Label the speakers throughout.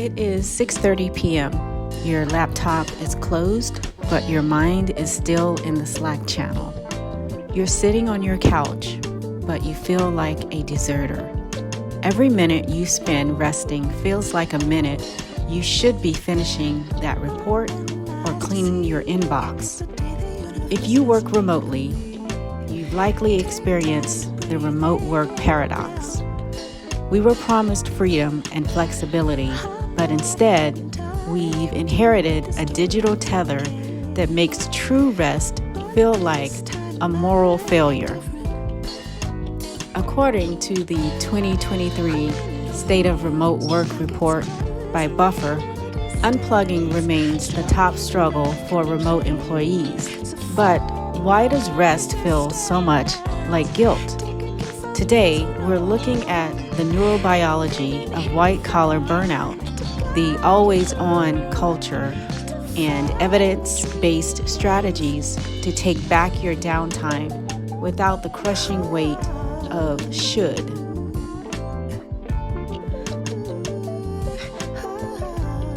Speaker 1: It is 6:30 p.m. Your laptop is closed, but your mind is still in the Slack channel. You're sitting on your couch, but you feel like a deserter. Every minute you spend resting feels like a minute you should be finishing that report or cleaning your inbox. If you work remotely, you've likely experienced the remote work paradox. We were promised freedom and flexibility, but instead, we've inherited a digital tether that makes true rest feel like a moral failure. According to the 2023 State of Remote Work report by Buffer, unplugging remains the top struggle for remote employees. But why does rest feel so much like guilt? Today, we're looking at the neurobiology of white-collar burnout, the always-on culture, and evidence-based strategies to take back your downtime without the crushing weight of should.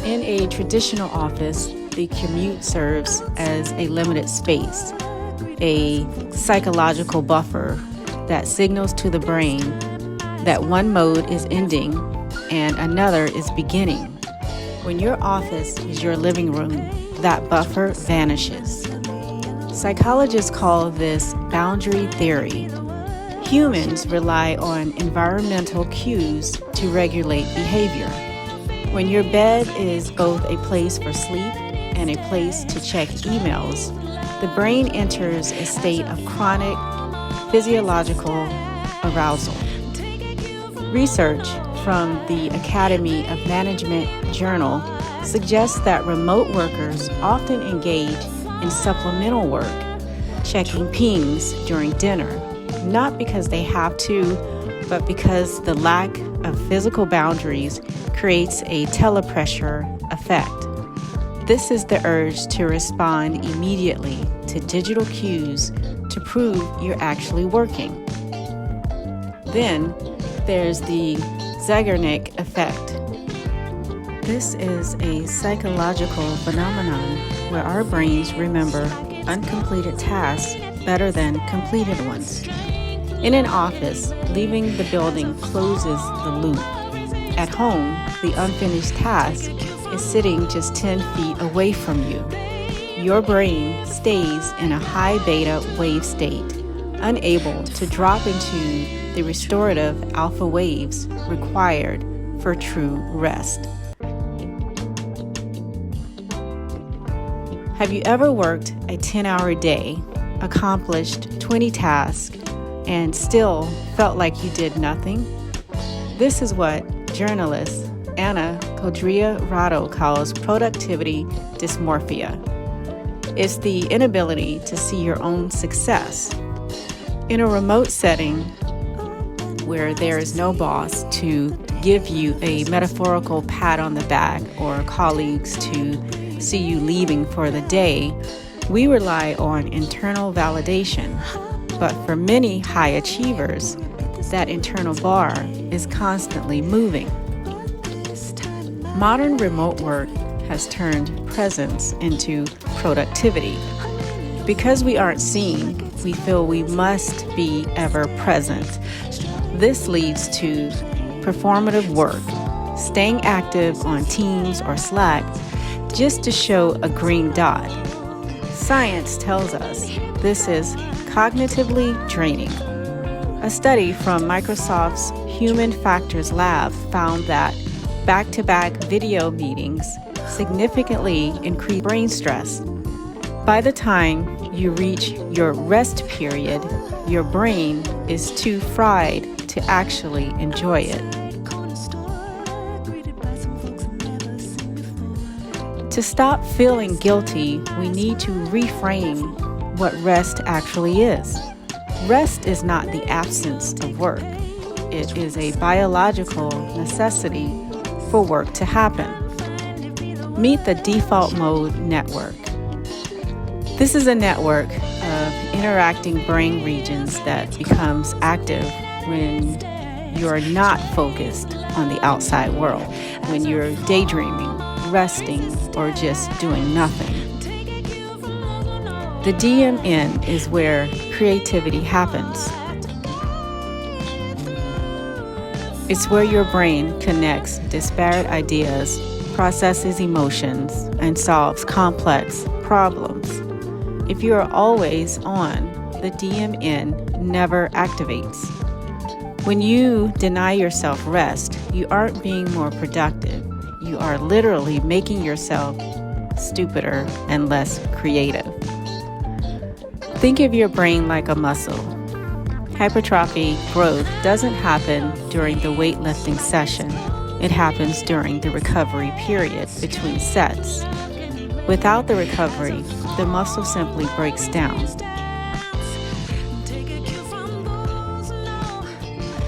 Speaker 1: In a traditional office, the commute serves as a limited space, a psychological buffer that signals to the brain that one mode is ending and another is beginning. When your office is your living room, that buffer vanishes. Psychologists call this boundary theory. Humans rely on environmental cues to regulate behavior. When your bed is both a place for sleep and a place to check emails, the brain enters a state of chronic physiological arousal. Research from the Academy of Management Journal suggests that remote workers often engage in supplemental work, checking pings during dinner, not because they have to, but because the lack of physical boundaries creates a telepressure effect. This is the urge to respond immediately to digital cues to prove you're actually working. Then there's the Zeigarnik effect. This is a psychological phenomenon where our brains remember uncompleted tasks better than completed ones. In an office, leaving the building closes the loop. At home, the unfinished task is sitting just 10 feet away from you. Your brain stays in a high beta wave state, unable to drop into the restorative alpha waves required for true rest. Have you ever worked a 10-hour day, accomplished 20 tasks, and still felt like you did nothing? This is what journalist Anna Codrea-Rado calls productivity dysmorphia. It's the inability to see your own success. In a remote setting where there is no boss to give you a metaphorical pat on the back or colleagues to see you leaving for the day, we rely on internal validation. But for many high achievers, that internal bar is constantly moving. Modern remote work has turned presence into productivity. Because we aren't seen, we feel we must be ever present. This leads to performative work, staying active on Teams or Slack just to show a green dot. Science tells us this is cognitively draining. A study from Microsoft's Human Factors Lab found that back-to-back video meetings significantly increase brain stress. By the time you reach your rest period, your brain is too fried to actually enjoy it. To stop feeling guilty, we need to reframe what rest actually is. Rest is not the absence of work. It is a biological necessity for work to happen. Meet the default mode network. This is a network of interacting brain regions that becomes active when you are not focused on the outside world, when you're daydreaming, resting, or just doing nothing. The DMN is where creativity happens. It's where your brain connects disparate ideas, processes emotions, and solves complex problems. If you are always on, the DMN never activates. When you deny yourself rest, you aren't being more productive. You are literally making yourself stupider and less creative. Think of your brain like a muscle. Hypertrophy growth doesn't happen during the weightlifting session. It happens during the recovery period between sets. Without the recovery, the muscle simply breaks down.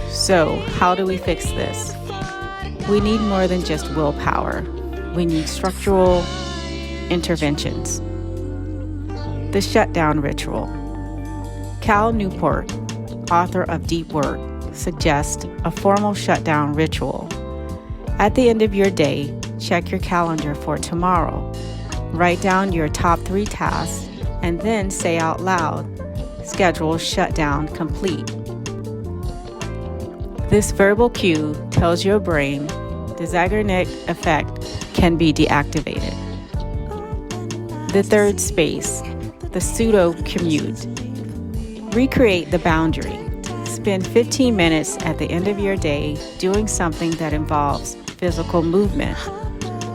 Speaker 1: So, how do we fix this? We need more than just willpower. We need structural interventions. The shutdown ritual. Cal Newport, author of Deep Work, suggests a formal shutdown ritual. At the end of your day, check your calendar for tomorrow. Write down your top 3 tasks and then say out loud, "Schedule shutdown complete." This verbal cue tells your brain the Zeigarnik effect can be deactivated. The third space, the pseudo commute. Recreate the boundary. Spend 15 minutes at the end of your day doing something that involves physical movement,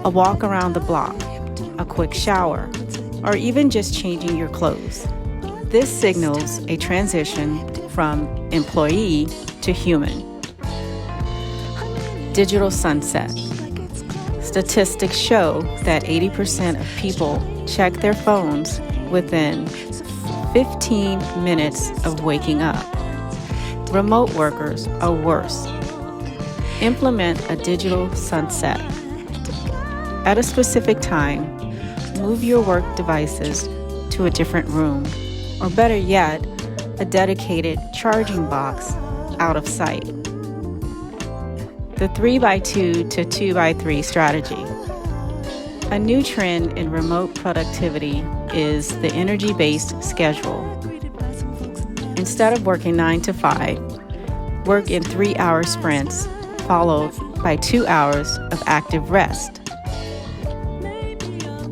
Speaker 1: a walk around the block, a quick shower, or even just changing your clothes. This signals a transition from employee to human. Digital sunset. Statistics show that 80% of people check their phones within 15 minutes of waking up. Remote workers are worse. Implement a digital sunset. At a specific time, move your work devices to a different room, or better yet, a dedicated charging box out of sight. The 3x2 to 2x3 strategy. A new trend in remote productivity is the energy-based schedule. Instead of working 9 to 5, work in 3-hour sprints, followed by 2 hours of active rest,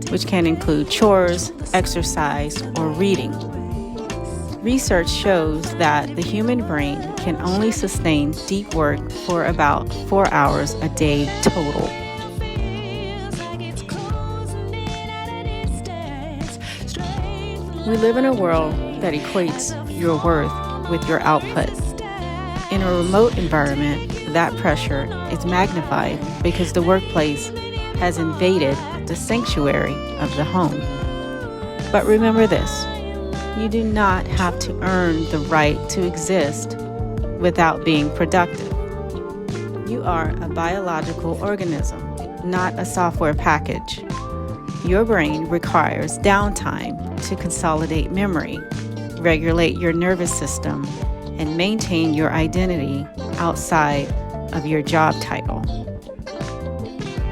Speaker 1: which can include chores, exercise, or reading. Research shows that the human brain can only sustain deep work for about 4 hours a day total. We live in a world that equates your worth with your output. In a remote environment, that pressure is magnified because the workplace has invaded the sanctuary of the home. But remember this, you do not have to earn the right to exist without being productive. You are a biological organism, not a software package. Your brain requires downtime to consolidate memory, regulate your nervous system, and maintain your identity outside of your job title.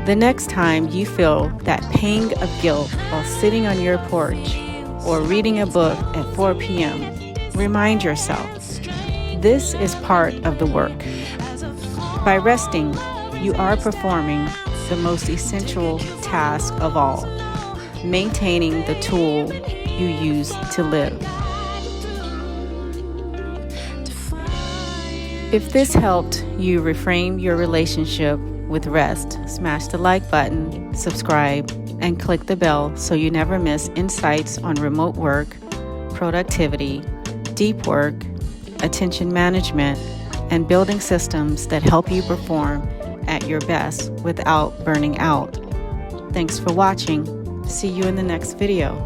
Speaker 1: The next time you feel that pang of guilt while sitting on your porch or reading a book at 4 p.m., remind yourself, this is part of the work. By resting, you are performing the most essential task of all, maintaining the tool you use to live. If this helped you reframe your relationship with rest, smash the like button, subscribe, and click the bell so you never miss insights on remote work, productivity, deep work, attention management, and building systems that help you perform at your best without burning out. Thanks for watching. See you in the next video.